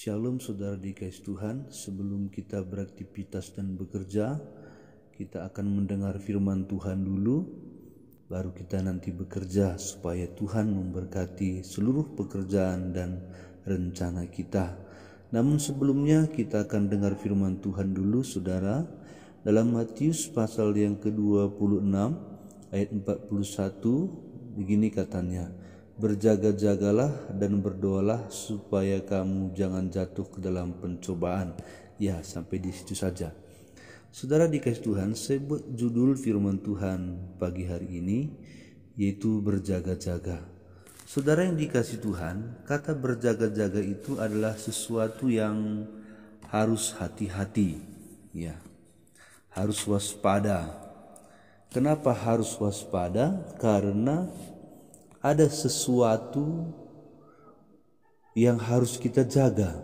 Shalom saudara dikasih Tuhan, sebelum kita beraktivitas dan bekerja, kita akan mendengar firman Tuhan dulu, baru kita nanti bekerja supaya Tuhan memberkati seluruh pekerjaan dan rencana kita. Namun sebelumnya kita akan dengar firman Tuhan dulu saudara, dalam Matius pasal yang ke-26 ayat 41 begini katanya, berjaga-jagalah dan berdoalah supaya kamu jangan jatuh ke dalam pencobaan. Ya, sampai di situ saja. Saudara dikasih Tuhan, saya buat judul firman Tuhan pagi hari ini yaitu berjaga-jaga. Saudara yang dikasih Tuhan, kata berjaga-jaga itu adalah sesuatu yang harus hati-hati, ya. Harus waspada. Kenapa harus waspada? Karena ada sesuatu yang harus kita jaga.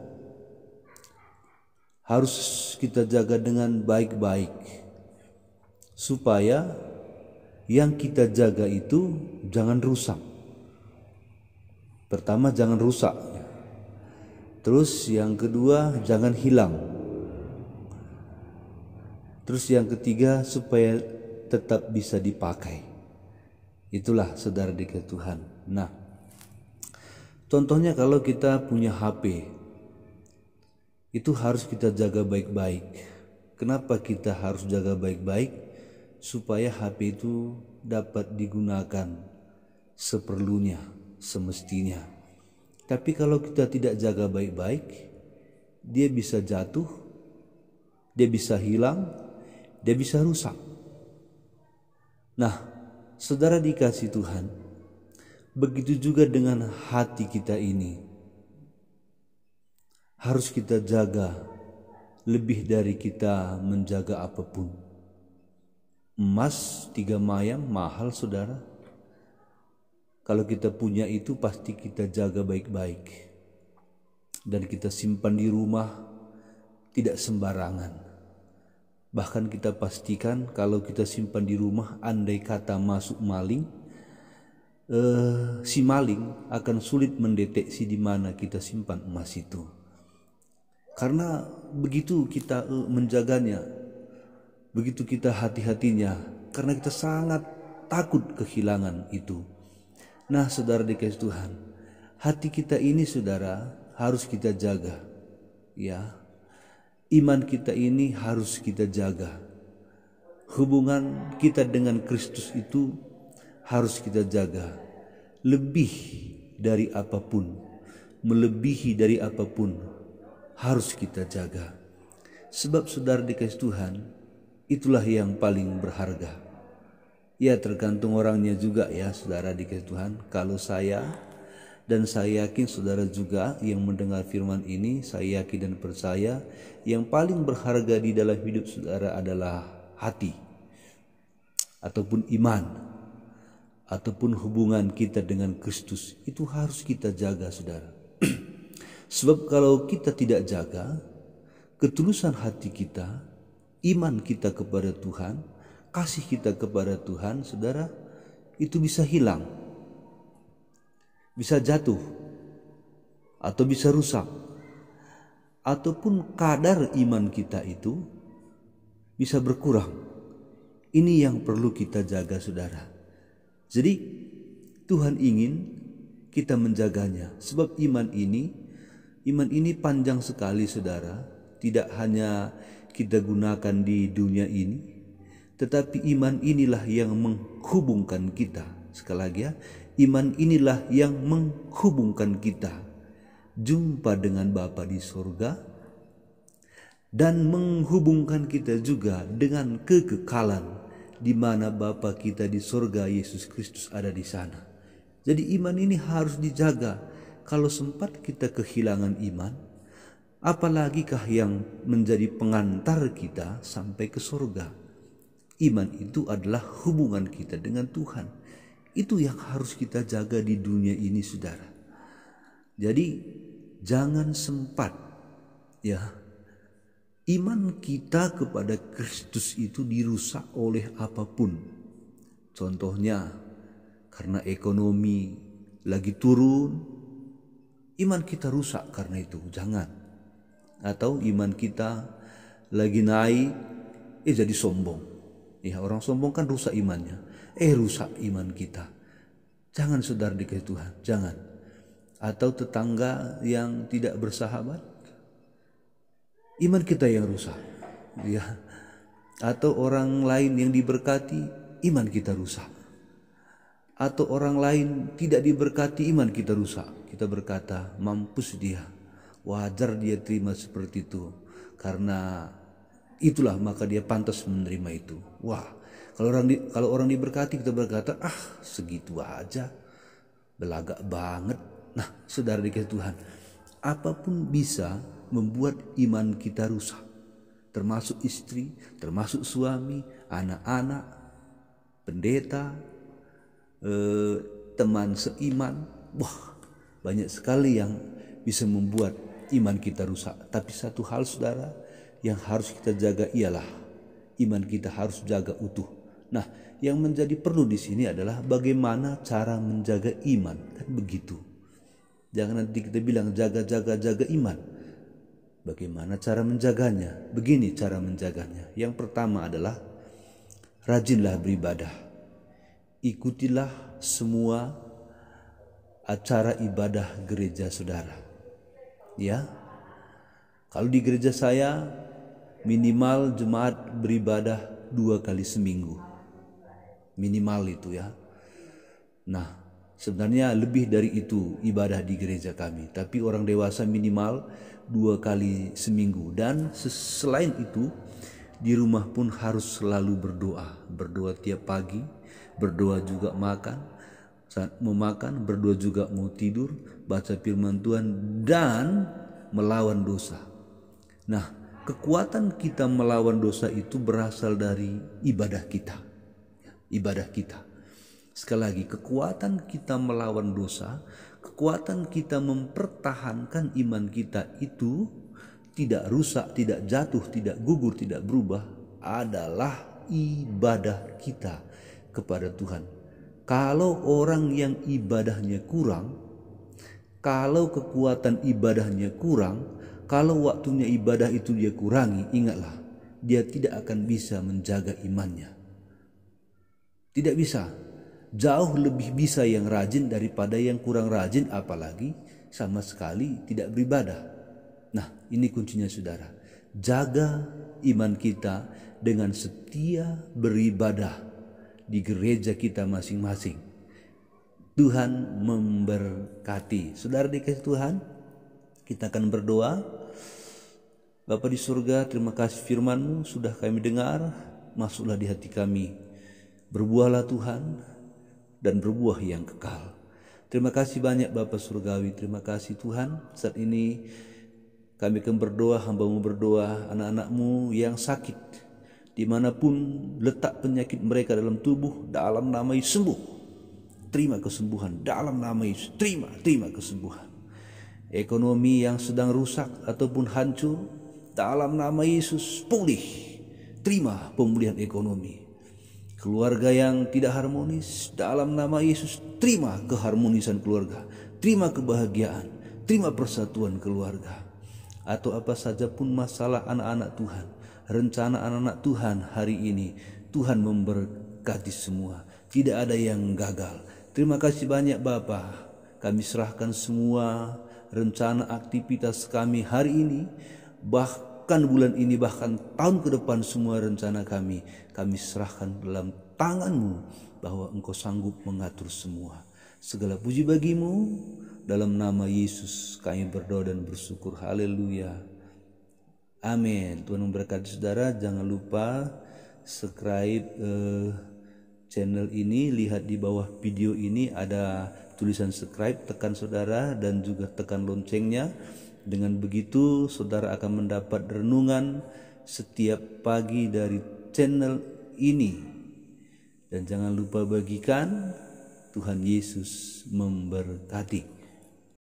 Harus kita jaga dengan baik-baik supaya yang kita jaga itu jangan rusak. Pertama, jangan rusak. Terus yang kedua, jangan hilang. Terus yang ketiga, supaya tetap bisa dipakai. Itulah saudara dikasih Tuhan. Nah, contohnya kalau kita punya HP, itu harus kita jaga baik-baik. Kenapa kita harus jaga baik-baik? Supaya HP itu dapat digunakan seperlunya, semestinya. Tapi kalau kita tidak jaga baik-baik, dia bisa jatuh, dia bisa hilang, dia bisa rusak. Nah, saudara dikasih Tuhan, begitu juga dengan hati kita ini. Harus kita jaga lebih dari kita menjaga apapun. Emas 3 mayang mahal saudara. Kalau kita punya itu pasti kita jaga baik-baik. Dan kita simpan di rumah tidak sembarangan. Bahkan kita pastikan kalau kita simpan di rumah, andai kata masuk maling, si maling akan sulit mendeteksi di mana kita simpan emas itu. Karena begitu kita menjaganya, begitu kita hati-hatinya, karena kita sangat takut kehilangan itu. Nah saudara dikasih Tuhan, hati kita ini saudara harus kita jaga, ya. Iman kita ini harus kita jaga. Hubungan kita dengan Kristus itu harus kita jaga. Lebih dari apapun, melebihi dari apapun harus kita jaga. Sebab saudara dikasih Tuhan, itulah yang paling berharga. Ya, tergantung orangnya juga ya saudara dikasih Tuhan. Kalau saya dan saya yakin saudara juga yang mendengar firman ini, saya yakin dan percaya yang paling berharga di dalam hidup saudara adalah hati, ataupun iman, ataupun hubungan kita dengan Kristus. Itu harus kita jaga saudara. Sebab kalau kita tidak jaga, ketulusan hati kita, iman kita kepada Tuhan, kasih kita kepada Tuhan, saudara, itu bisa hilang, bisa jatuh, atau bisa rusak, ataupun kadar iman kita itu bisa berkurang. Ini yang perlu kita jaga saudara. Jadi Tuhan ingin kita menjaganya, sebab iman ini panjang sekali saudara. Tidak hanya kita gunakan di dunia ini, tetapi iman inilah yang menghubungkan kita. Sekali lagi ya, iman inilah yang menghubungkan kita jumpa dengan Bapa di sorga dan menghubungkan kita juga dengan kekekalan di mana Bapa kita di sorga, Yesus Kristus ada di sana. Jadi iman ini harus dijaga. Kalau sempat kita kehilangan iman, apalagikah yang menjadi pengantar kita sampai ke sorga? Iman itu adalah hubungan kita dengan Tuhan. Itu yang harus kita jaga di dunia ini saudara. Jadi jangan sempat ya iman kita kepada Kristus itu dirusak oleh apapun. Contohnya karena ekonomi lagi turun, iman kita rusak karena itu. Jangan. Atau iman kita lagi naik, jadi sombong. Ya, orang sombong kan rusak imannya. Rusak iman kita. Jangan, saudara dikasih Tuhan, jangan. Atau tetangga yang tidak bersahabat, iman kita yang rusak. Ya. Atau orang lain yang diberkati, iman kita rusak. Atau orang lain tidak diberkati, iman kita rusak. Kita berkata, mampus dia, wajar dia terima seperti itu, karena itulah maka dia pantas menerima itu. Wah, kalau orang diberkati, kita berkata, segitu aja, belagak banget. Nah, saudara dikasih Tuhan, apapun bisa membuat iman kita rusak, termasuk istri, termasuk suami, anak-anak, pendeta, teman seiman. Wah, banyak sekali yang bisa membuat iman kita rusak. Tapi satu hal, saudara, yang harus kita jaga ialah iman kita harus jaga utuh. Nah, yang menjadi perlu di sini adalah bagaimana cara menjaga iman, kan begitu. Jangan nanti kita bilang jaga iman. Bagaimana cara menjaganya? Begini cara menjaganya. Yang pertama adalah rajinlah beribadah. Ikutilah semua acara ibadah gereja saudara. Ya. Kalau di gereja saya minimal jemaat beribadah 2 kali seminggu. Minimal itu ya. Nah, sebenarnya lebih dari itu ibadah di gereja kami. Tapi orang dewasa minimal 2 kali seminggu. Dan selain itu di rumah pun harus selalu berdoa. Berdoa tiap pagi, berdoa juga makan, saat mau makan, berdoa juga mau tidur, baca firman Tuhan dan melawan dosa. Nah, kekuatan kita melawan dosa itu berasal dari ibadah kita. Ibadah kita. Sekali lagi, kekuatan kita melawan dosa, kekuatan kita mempertahankan iman kita itu tidak rusak, tidak jatuh, tidak gugur, tidak berubah adalah ibadah kita kepada Tuhan. Kalau orang yang ibadahnya kurang, kalau kekuatan ibadahnya kurang, kalau waktunya ibadah itu dia kurangi, ingatlah, dia tidak akan bisa menjaga imannya. Tidak bisa. Jauh lebih bisa yang rajin daripada yang kurang rajin, apalagi sama sekali tidak beribadah. Nah, ini kuncinya saudara. Jaga iman kita dengan setia beribadah di gereja kita masing-masing. Tuhan memberkati. Saudara dikasih Tuhan, kita akan berdoa. Bapa di surga, terima kasih firman-Mu sudah kami dengar, masuklah di hati kami. Berbuahlah Tuhan, dan berbuah yang kekal. Terima kasih banyak Bapa Surgawi. Terima kasih Tuhan. Saat ini kami akan berdoa, hamba-Mu berdoa, anak-anak-Mu yang sakit, dimanapun letak penyakit mereka dalam tubuh, dalam nama Yesus sembuh. Terima kesembuhan dalam nama Yesus. Terima kesembuhan. Ekonomi yang sedang rusak ataupun hancur, dalam nama Yesus pulih. Terima pemulihan ekonomi. Keluarga yang tidak harmonis, dalam nama Yesus terima keharmonisan keluarga, terima kebahagiaan, terima persatuan keluarga. Atau apa saja pun masalah anak-anak Tuhan, rencana anak-anak Tuhan hari ini, Tuhan memberkati semua, tidak ada yang gagal. Terima kasih banyak Bapa, kami serahkan semua rencana aktivitas kami hari ini, bahkan bulan ini, bahkan tahun ke depan, semua rencana kami serahkan dalam tangan-Mu, bahwa Engkau sanggup mengatur semua. Segala puji bagi-Mu, dalam nama Yesus kami berdoa dan bersyukur. Haleluya. Amin. Tuhan memberkati saudara. Jangan lupa subscribe channel ini. Lihat di bawah video ini ada tulisan subscribe, tekan saudara, dan juga tekan loncengnya. Dengan begitu saudara akan mendapat renungan setiap pagi dari channel ini. Dan jangan lupa bagikan. Tuhan Yesus memberkati.